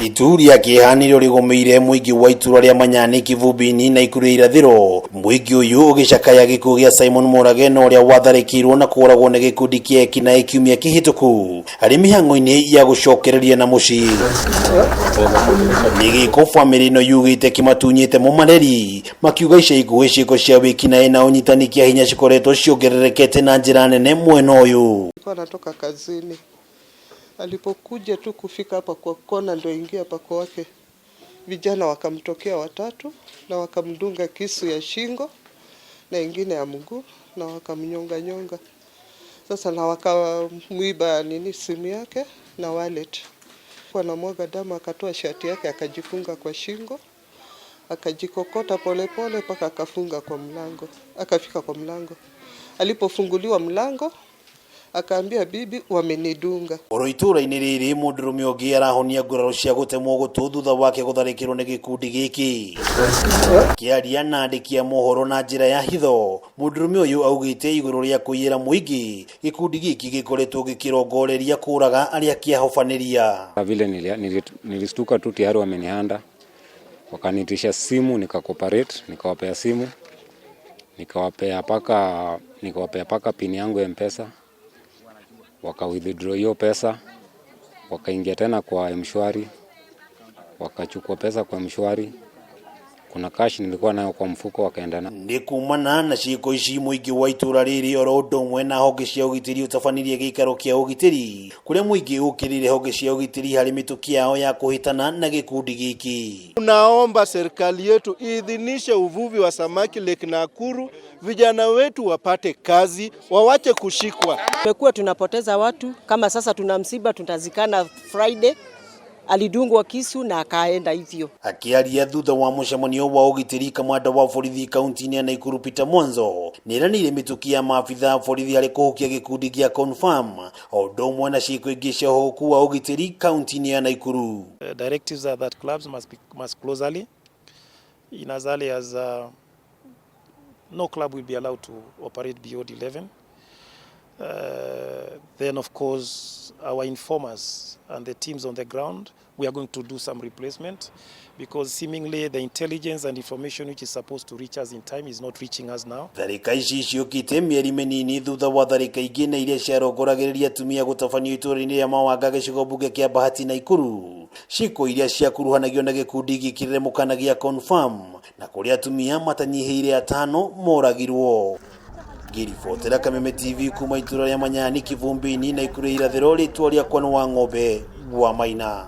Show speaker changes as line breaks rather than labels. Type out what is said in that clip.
Ituria kiahinya rigomeire Muingi wa ituura ria Manyani Kivumbini Naikuru irathiro. Muingi uyu ugicakaya gikuo gia Simon Murageno uria watharikirwo na kuuragwo ni gikundi kiahinya kiumia kihituku ari mihango-ini ya gucokereria na mucii. Nigiko family no yugite kimatunyite mumareri makiuga ica ikuhi ciiko cia wikinae na unyitani kiahinya cikoretwo ciongererekete na njira nene mwena uyu.
Anatoka kazini, alipokuja tu kufika hapa kwa kona ndio ingia pako wake, vijana wakamtokea watatu na wakamdunga kisu ya shingo na ingine ya mguu na wakamnyonga nyonga. Sasa na wakamuiba simu yake na wallet. Kwa na mwaga damu, akatoa shati yake akajifunga kwa shingo, akajikokota polepole mpaka akafunga kwa mlango, akafika kwa mlango. Alipofunguliwa mlango akaambia bibi wamenidunga.
Ituura-ini riri mundurume ungi arahonia nguraro cia gutemwo gutu thutha wake gutharikirwo ni gikundi giki. Kiaria na andiki a mohoro na njira ya hitho, mundurume uyu augite iguru ria kuiyira Muingi gikundi giki gikoretwo gikirongoreria kuuraga aria kiahofaniria.
Vile nilistuka tu tayari wamenihanda, wakanitisha simu, nikakoperate, nikawapea simu, nikawapea paka pin yangu ya M-Pesa. Waka withdraw hiyo pesa, wakaingia tena kwa mshwari, wakachukua pesa kwa mshwari. Kuna cash nilikuwa nayo kwa mfuko, wakaenda na.
Ndikumana na ciiko ici Muingi wa ituura riri oro ndomwe na honge cia ugitiri utafanirie gikaro kia ugitiri kuria Muingi ukirire honge cia ugitiri hari mituki yao ya kuhitana na gikundi giki.
Tunaomba serikali yetu idhinishe uvuvi wa samaki Lake Naikuru, vijana wetu wapate kazi, wawache kushikwa.
Tumekuwa tunapoteza watu, kama sasa tuna msiba, tutazikana Friday. Alidungwa kisu na akaenda hivyo.
Akiaria thutha wa mucemanio wa ugitiri, kamanda wa borithi kaunti-ini ya Naikuru Peter Mwanzo niranire mituki ya maabitha borithi hari kuhukia gikundi gia confirm o ndomwe na ciiko ingi cia uhuku wa ugitiri kaunti-ini ya Naikuru.
Directives are that clubs must close early, in as early as no club will be allowed to operate beyond 11. Then of course our informers and the teams on the ground, we are going to do some replacement because seemingly the intelligence and information which is supposed to reach us in time is not reaching us now.
Tharika ici ciukite mieri minini thutha wa tharika ingi na iria ciarongoragiriria atumia gutafanio ituura-ini ria mawanga gicigo-bunge kia Bahati Naikuru. Ciiko iria ciakuruhanagio na gikundi gikirire mukana gia confirm na kuria atumia matanyihiire 5 moragirwo. Ngiribotera Kameme TV kuma ituura ria Manyani Kivumbini Naikuru irathiro ritwa ria kwanu wa ng'ombe wa Maina.